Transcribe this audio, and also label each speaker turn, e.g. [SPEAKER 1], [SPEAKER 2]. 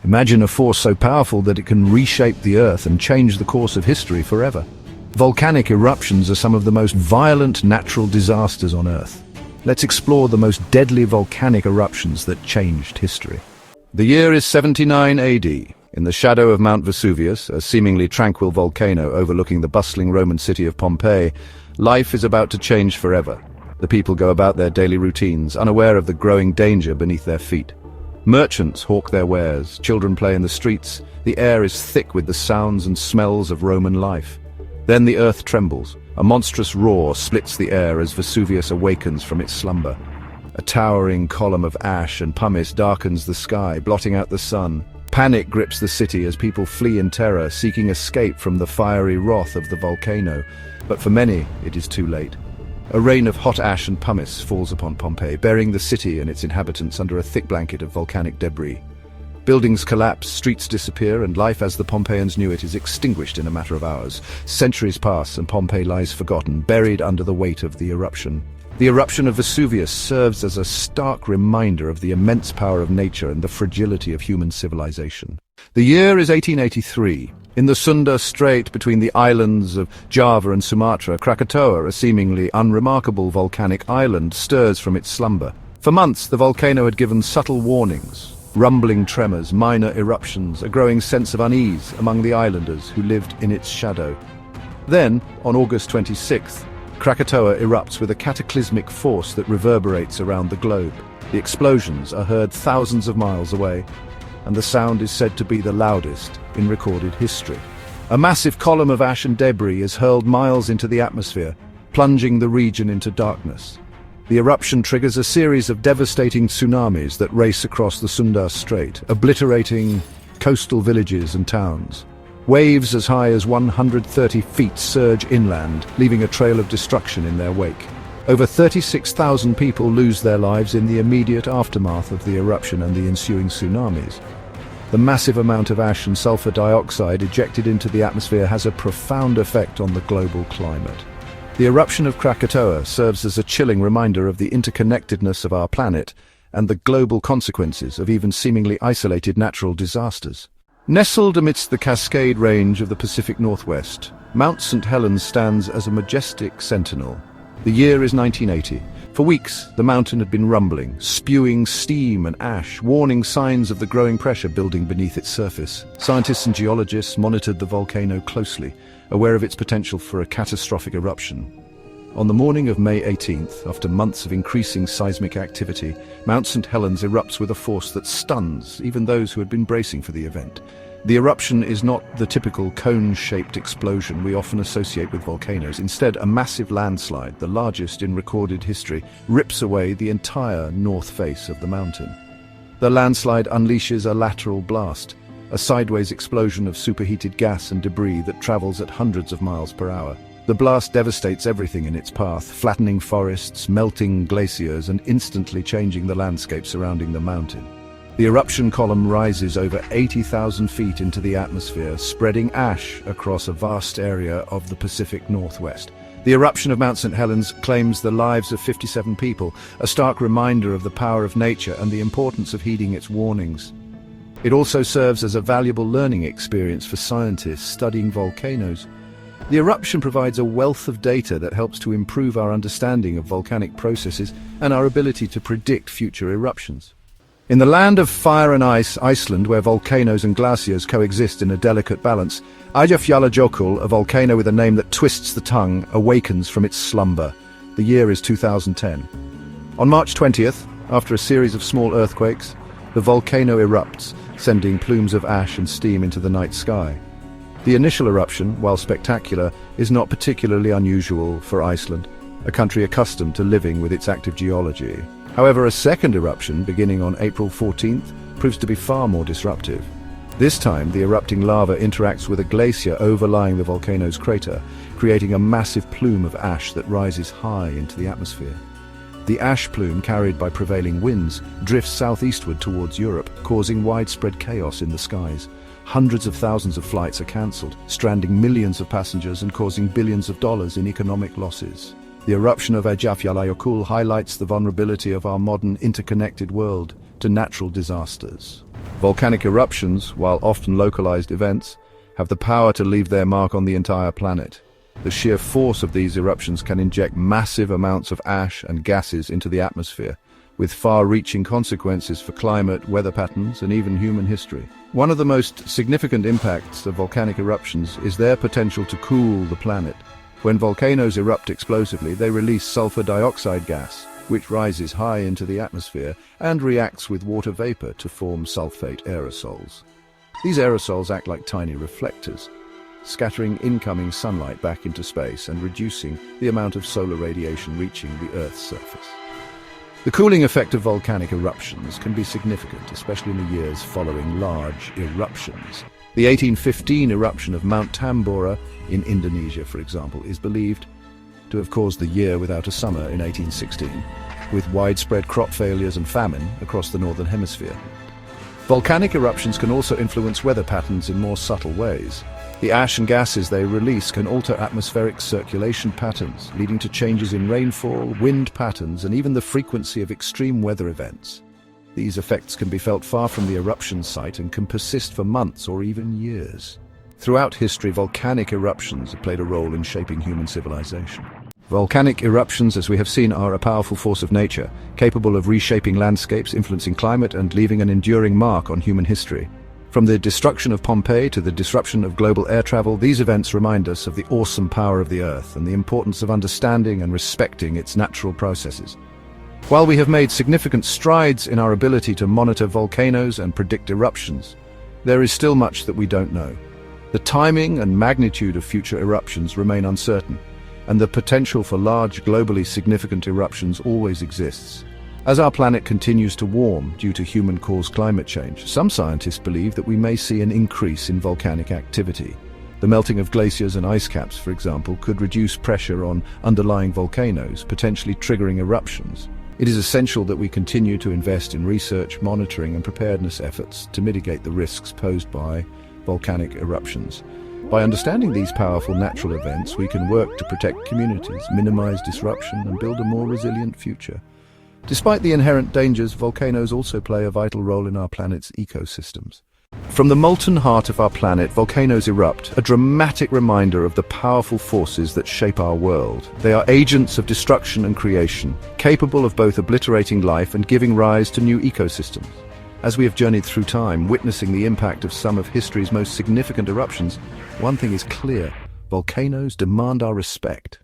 [SPEAKER 1] Imagine a force so powerful that it can reshape the Earth and change the course of history forever. Volcanic eruptions are some of the most violent natural disasters on Earth. Let's explore the most deadly volcanic eruptions that changed history. The year is 79 AD. In the shadow of Mount Vesuvius, a seemingly tranquil volcano overlooking the bustling Roman city of Pompeii, life is about to change forever. The people go about their daily routines, unaware of the growing danger beneath their feet. Merchants hawk their wares, children play in the streets, the air is thick with the sounds and smells of Roman life. Then the earth trembles. A monstrous roar splits the air as Vesuvius awakens from its slumber. A towering column of ash and pumice darkens the sky, blotting out the sun. Panic grips the city as people flee in terror, seeking escape from the fiery wrath of the volcano. But for many, it is too late. A rain of hot ash and pumice falls upon Pompeii, burying the city and its inhabitants under a thick blanket of volcanic debris. Buildings collapse, streets disappear, and life as the Pompeians knew it is extinguished in a matter of hours. Centuries pass, and Pompeii lies forgotten, buried under the weight of the eruption. The eruption of Vesuvius serves as a stark reminder of the immense power of nature and the fragility of human civilization. The year is 1883. In the Sunda Strait between the islands of Java and Sumatra, Krakatoa, a seemingly unremarkable volcanic island, stirs from its slumber. For months, the volcano had given subtle warnings. Rumbling tremors, minor eruptions, a growing sense of unease among the islanders who lived in its shadow. Then, on August 26th, Krakatoa erupts with a cataclysmic force that reverberates around the globe. The explosions are heard thousands of miles away, and the sound is said to be the loudest in recorded history. A massive column of ash and debris is hurled miles into the atmosphere, plunging the region into darkness. The eruption triggers a series of devastating tsunamis that race across the Sunda Strait, obliterating coastal villages and towns. Waves as high as 130 feet surge inland, leaving a trail of destruction in their wake. Over 36,000 people lose their lives in the immediate aftermath of the eruption and the ensuing tsunamis. The massive amount of ash and sulfur dioxide ejected into the atmosphere has a profound effect on the global climate. The eruption of Krakatoa serves as a chilling reminder of the interconnectedness of our planet and the global consequences of even seemingly isolated natural disasters. Nestled amidst the Cascade Range of the Pacific Northwest, Mount St. Helens stands as a majestic sentinel. The year is 1980. For weeks, the mountain had been rumbling, spewing steam and ash, warning signs of the growing pressure building beneath its surface. Scientists and geologists monitored the volcano closely, aware of its potential for a catastrophic eruption. On the morning of May 18th, after months of increasing seismic activity, Mount St. Helens erupts with a force that stuns even those who had been bracing for the event. The eruption is not the typical cone-shaped explosion we often associate with volcanoes. Instead, a massive landslide, the largest in recorded history, rips away the entire north face of the mountain. The landslide unleashes a lateral blast, a sideways explosion of superheated gas and debris that travels at hundreds of miles per hour. The blast devastates everything in its path, flattening forests, melting glaciers, and instantly changing the landscape surrounding the mountain. The eruption column rises over 80,000 feet into the atmosphere, spreading ash across a vast area of the Pacific Northwest. The eruption of Mount St. Helens claims the lives of 57 people, a stark reminder of the power of nature and the importance of heeding its warnings. It also serves as a valuable learning experience for scientists studying volcanoes. The eruption provides a wealth of data that helps to improve our understanding of volcanic processes and our ability to predict future eruptions. In the land of fire and ice, Iceland, where volcanoes and glaciers coexist in a delicate balance, Eyjafjallajökull, a volcano with a name that twists the tongue, awakens from its slumber. The year is 2010. On March 20th, after a series of small earthquakes, the volcano erupts, sending plumes of ash and steam into the night sky. The initial eruption, while spectacular, is not particularly unusual for Iceland, a country accustomed to living with its active geology. However, a second eruption, beginning on April 14th, proves to be far more disruptive. This time, the erupting lava interacts with a glacier overlying the volcano's crater, creating a massive plume of ash that rises high into the atmosphere. The ash plume, carried by prevailing winds, drifts southeastward towards Europe, causing widespread chaos in the skies. Hundreds of thousands of flights are cancelled, stranding millions of passengers and causing billions of dollars in economic losses. The eruption of Eyjafjallajökull highlights the vulnerability of our modern interconnected world. to natural disasters. Volcanic eruptions, while often localized events, have the power to leave their mark on the entire planet. The sheer force of these eruptions can inject massive amounts of ash and gases into the atmosphere, with far-reaching consequences for climate, weather patterns, and even human history. One of the most significant impacts of volcanic eruptions is their potential to cool the planet. When volcanoes erupt explosively, they release sulfur dioxide gas, which rises high into the atmosphere and reacts with water vapor to form sulfate aerosols. These aerosols act like tiny reflectors, scattering incoming sunlight back into space and reducing the amount of solar radiation reaching the Earth's surface. The cooling effect of volcanic eruptions can be significant, especially in the years following large eruptions. The 1815 eruption of Mount Tambora in Indonesia, for example, is believed to have caused the year without a summer in 1816, with widespread crop failures and famine across the northern hemisphere. Volcanic eruptions can also influence weather patterns in more subtle ways. The ash and gases they release can alter atmospheric circulation patterns, leading to changes in rainfall, wind patterns, and even the frequency of extreme weather events. These effects can be felt far from the eruption site and can persist for months or even years. Throughout history, volcanic eruptions have played a role in shaping human civilization. Volcanic eruptions, as we have seen, are a powerful force of nature, capable of reshaping landscapes, influencing climate, and leaving an enduring mark on human history. From the destruction of Pompeii to the disruption of global air travel, these events remind us of the awesome power of the Earth and the importance of understanding and respecting its natural processes. While we have made significant strides in our ability to monitor volcanoes and predict eruptions, there is still much that we don't know. The timing and magnitude of future eruptions remain uncertain, and the potential for large, globally significant eruptions always exists. As our planet continues to warm due to human-caused climate change, some scientists believe that we may see an increase in volcanic activity. The melting of glaciers and ice caps, for example, could reduce pressure on underlying volcanoes, potentially triggering eruptions. It is essential that we continue to invest in research, monitoring, and preparedness efforts to mitigate the risks posed by volcanic eruptions. By understanding these powerful natural events, we can work to protect communities, minimize disruption, and build a more resilient future. Despite the inherent dangers, volcanoes also play a vital role in our planet's ecosystems. From the molten heart of our planet, volcanoes erupt, a dramatic reminder of the powerful forces that shape our world. They are agents of destruction and creation, capable of both obliterating life and giving rise to new ecosystems. As we have journeyed through time, witnessing the impact of some of history's most significant eruptions, one thing is clear: volcanoes demand our respect.